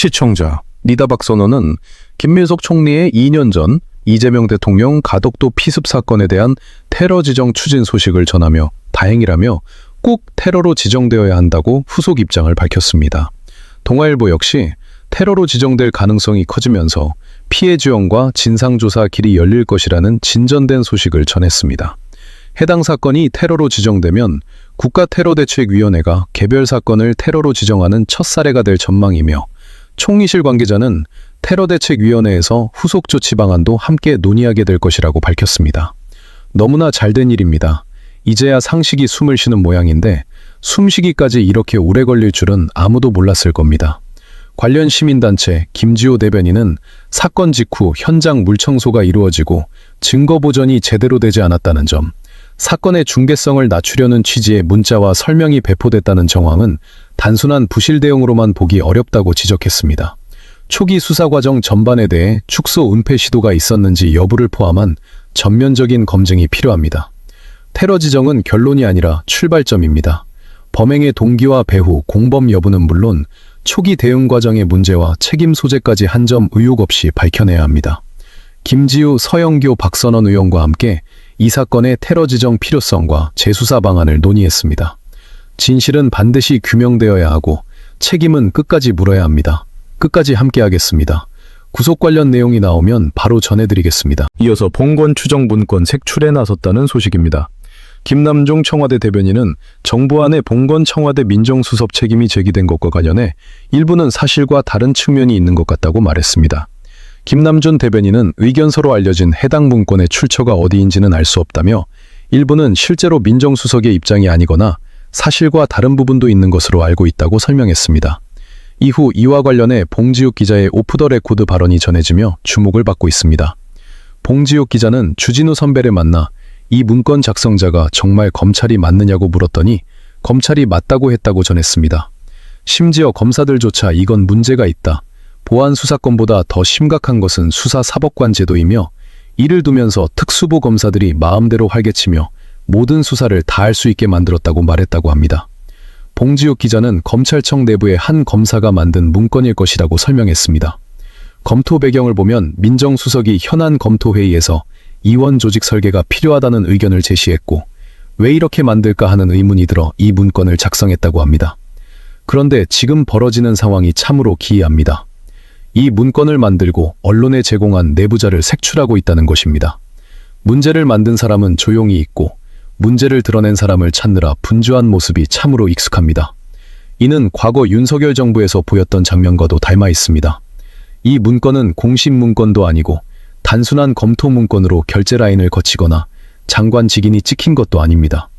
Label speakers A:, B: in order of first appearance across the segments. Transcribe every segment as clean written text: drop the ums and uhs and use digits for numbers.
A: 시청자, 니다박 선언은 김민석 총리의 2년 전 이재명 대통령 가덕도 피습 사건에 대한 테러 지정 추진 소식을 전하며 다행이라며 꼭 테러로 지정되어야 한다고 후속 입장을 밝혔습니다. 동아일보 역시 테러로 지정될 가능성이 커지면서 피해 지원과 진상조사 길이 열릴 것이라는 진전된 소식을 전했습니다. 해당 사건이 테러로 지정되면 국가테러대책위원회가 개별 사건을 테러로 지정하는 첫 사례가 될 전망이며 총리실 관계자는 테러대책위원회에서 후속 조치 방안도 함께 논의하게 될 것이라고 밝혔습니다. 너무나 잘된 일입니다. 이제야 상식이 숨을 쉬는 모양인데 숨쉬기까지 이렇게 오래 걸릴 줄은 아무도 몰랐을 겁니다. 관련 시민단체 김지호 대변인은 사건 직후 현장 물청소가 이루어지고 증거 보전이 제대로 되지 않았다는 점, 사건의 중대성을 낮추려는 취지의 문자와 설명이 배포됐다는 정황은 단순한 부실 대응으로만 보기 어렵다고 지적했습니다. 초기 수사 과정 전반에 대해 축소 은폐 시도가 있었는지 여부를 포함한 전면적인 검증이 필요합니다. 테러 지정은 결론이 아니라 출발점입니다. 범행의 동기와 배후, 공범 여부는 물론 초기 대응 과정의 문제와 책임 소재까지 한 점 의혹 없이 밝혀내야 합니다. 김지우, 서영교, 박선원 의원과 함께 이 사건의 테러 지정 필요성과 재수사 방안을 논의했습니다. 진실은 반드시 규명되어야 하고 책임은 끝까지 물어야 합니다. 끝까지 함께하겠습니다. 구속 관련 내용이 나오면 바로 전해드리겠습니다.
B: 이어서 봉건 추정 문건 색출에 나섰다는 소식입니다. 김남중 청와대 대변인은 정부안에 봉건 청와대 민정수석 책임이 제기된 것과 관련해 일부는 사실과 다른 측면이 있는 것 같다고 말했습니다. 김남준 대변인은 의견서로 알려진 해당 문건의 출처가 어디인지는 알 수 없다며 일부는 실제로 민정수석의 입장이 아니거나 사실과 다른 부분도 있는 것으로 알고 있다고 설명했습니다. 이후 이와 관련해 봉지욱 기자의 오프 더 레코드 발언이 전해지며 주목을 받고 있습니다. 봉지욱 기자는 주진우 선배를 만나 이 문건 작성자가 정말 검찰이 맞느냐고 물었더니 검찰이 맞다고 했다고 전했습니다. 심지어 검사들조차 이건 문제가 있다. 보안 수사권보다 더 심각한 것은 수사사법관 제도이며 이를 두면서 특수부 검사들이 마음대로 활개치며 모든 수사를 다 할 수 있게 만들었다고 말했다고 합니다. 봉지욱 기자는 검찰청 내부의 한 검사가 만든 문건일 것이라고 설명했습니다. 검토 배경을 보면 민정수석이 현안 검토회의에서 이원 조직 설계가 필요하다는 의견을 제시했고 왜 이렇게 만들까 하는 의문이 들어 이 문건을 작성했다고 합니다. 그런데 지금 벌어지는 상황이 참으로 기이합니다. 이 문건을 만들고 언론에 제공한 내부자를 색출하고 있다는 것입니다. 문제를 만든 사람은 조용히 있고 문제를 드러낸 사람을 찾느라 분주한 모습이 참으로 익숙합니다. 이는 과거 윤석열 정부에서 보였던 장면과도 닮아 있습니다. 이 문건은 공식 문건도 아니고 단순한 검토 문건으로 결제 라인을 거치거나 장관 직인이 찍힌 것도 아닙니다.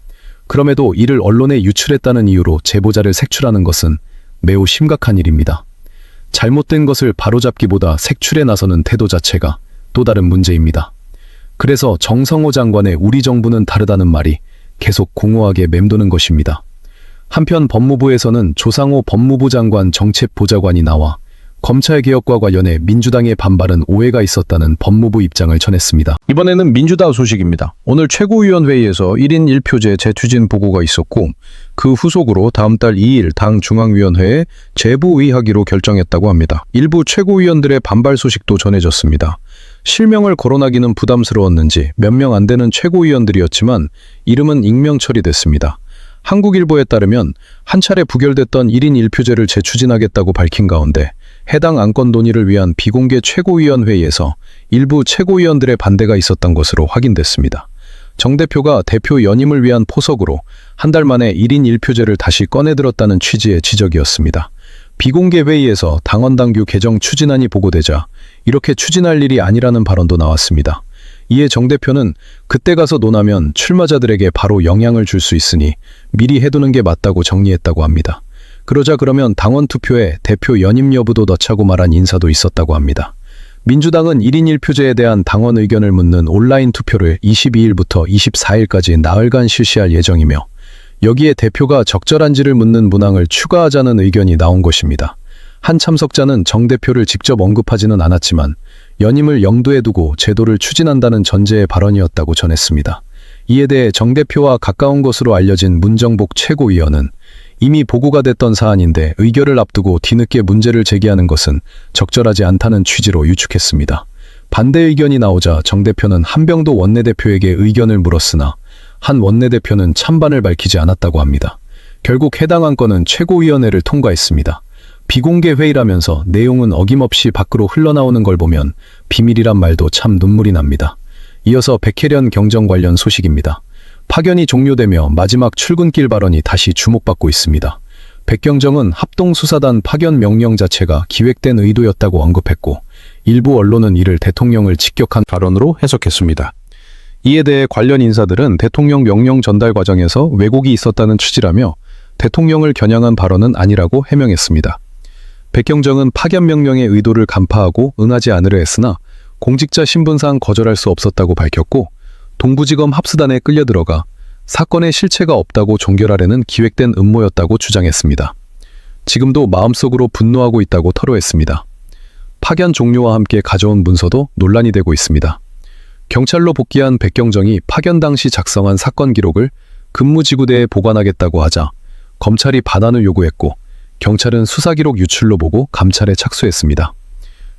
B: 그럼에도 이를 언론에 유출했다는 이유로 제보자를 색출하는 것은 매우 심각한 일입니다. 잘못된 것을 바로잡기보다 색출에 나서는 태도 자체가 또 다른 문제입니다. 그래서 정성호 장관의 우리 정부는 다르다는 말이 계속 공허하게 맴도는 것입니다. 한편 법무부에서는 조상호 법무부 장관 정책보좌관이 나와 검찰개혁과 관련해 민주당의 반발은 오해가 있었다는 법무부 입장을 전했습니다.
A: 이번에는 민주당 소식입니다. 오늘 최고위원회의에서 1인 1표제 재추진 보고가 있었고 그 후속으로 다음 달 2일 당 중앙위원회에 재부의하기로 결정했다고 합니다. 일부 최고위원들의 반발 소식도 전해졌습니다. 실명을 거론하기는 부담스러웠는지 몇 명 안 되는 최고위원들이었지만 이름은 익명 처리됐습니다. 한국일보에 따르면 한 차례 부결됐던 1인 1표제를 재추진하겠다고 밝힌 가운데 해당 안건 논의를 위한 비공개 최고위원회의에서 일부 최고위원들의 반대가 있었던 것으로 확인됐습니다. 정 대표가 대표 연임을 위한 포석으로 한 달 만에 1인 1표제를 다시 꺼내들었다는 취지의 지적이었습니다. 비공개 회의에서 당원당규 개정 추진안이 보고되자 이렇게 추진할 일이 아니라는 발언도 나왔습니다. 이에 정 대표는 그때 가서 논하면 출마자들에게 바로 영향을 줄 수 있으니 미리 해두는 게 맞다고 정리했다고 합니다. 그러자 그러면 당원 투표에 대표 연임 여부도 넣자고 말한 인사도 있었다고 합니다. 민주당은 1인 1표제에 대한 당원 의견을 묻는 온라인 투표를 22일부터 24일까지 나흘간 실시할 예정이며 여기에 대표가 적절한지를 묻는 문항을 추가하자는 의견이 나온 것입니다. 한 참석자는 정 대표를 직접 언급하지는 않았지만 연임을 염두에 두고 제도를 추진한다는 전제의 발언이었다고 전했습니다. 이에 대해 정 대표와 가까운 것으로 알려진 문정복 최고위원은 이미 보고가 됐던 사안인데 의결을 앞두고 뒤늦게 문제를 제기하는 것은 적절하지 않다는 취지로 유축했습니다. 반대 의견이 나오자 정 대표는 한병도 원내대표에게 의견을 물었으나 한 원내대표는 찬반을 밝히지 않았다고 합니다. 결국 해당 안건은 최고위원회를 통과했습니다. 비공개 회의라면서 내용은 어김없이 밖으로 흘러나오는 걸 보면 비밀이란 말도 참 눈물이 납니다. 이어서 백혜련 경정 관련 소식입니다. 파견이 종료되며 마지막 출근길 발언이 다시 주목받고 있습니다. 백경정은 합동수사단 파견 명령 자체가 기획된 의도였다고 언급했고 일부 언론은 이를 대통령을 직격한 발언으로 해석했습니다. 이에 대해 관련 인사들은 대통령 명령 전달 과정에서 왜곡이 있었다는 취지라며 대통령을 겨냥한 발언은 아니라고 해명했습니다. 백경정은 파견 명령의 의도를 간파하고 응하지 않으려 했으나 공직자 신분상 거절할 수 없었다고 밝혔고 동부지검 합수단에 끌려 들어가 사건의 실체가 없다고 종결하려는 기획된 음모였다고 주장했습니다. 지금도 마음속으로 분노하고 있다고 토로했습니다. 파견 종료와 함께 가져온 문서도 논란이 되고 있습니다. 경찰로 복귀한 백경정이 파견 당시 작성한 사건 기록을 근무지구대에 보관하겠다고 하자 검찰이 반환을 요구했고 경찰은 수사기록 유출로 보고 감찰에 착수했습니다.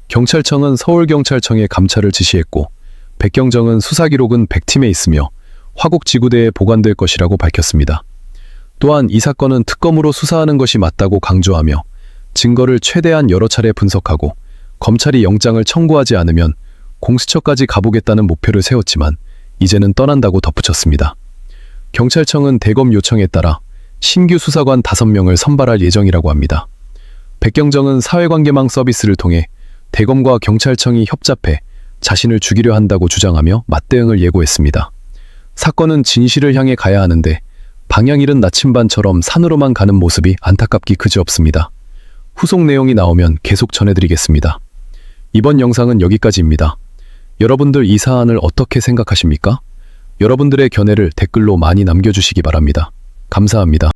A: 경찰청은 서울경찰청에 감찰을 지시했고 백경정은 수사기록은 100팀에 있으며 화곡지구대에 보관될 것이라고 밝혔습니다. 또한 이 사건은 특검으로 수사하는 것이 맞다고 강조하며 증거를 최대한 여러 차례 분석하고 검찰이 영장을 청구하지 않으면 공수처까지 가보겠다는 목표를 세웠지만 이제는 떠난다고 덧붙였습니다. 경찰청은 대검 요청에 따라 신규 수사관 5명을 선발할 예정이라고 합니다. 백경정은 사회관계망 서비스를 통해 대검과 경찰청이 협잡해 자신을 죽이려 한다고 주장하며 맞대응을 예고했습니다. 사건은 진실을 향해 가야 하는데 방향 잃은 나침반처럼 산으로만 가는 모습이 안타깝기 그지없습니다. 후속 내용이 나오면 계속 전해드리겠습니다. 이번 영상은 여기까지입니다. 여러분들 이 사안을 어떻게 생각하십니까? 여러분들의 견해를 댓글로 많이 남겨주시기 바랍니다. 감사합니다.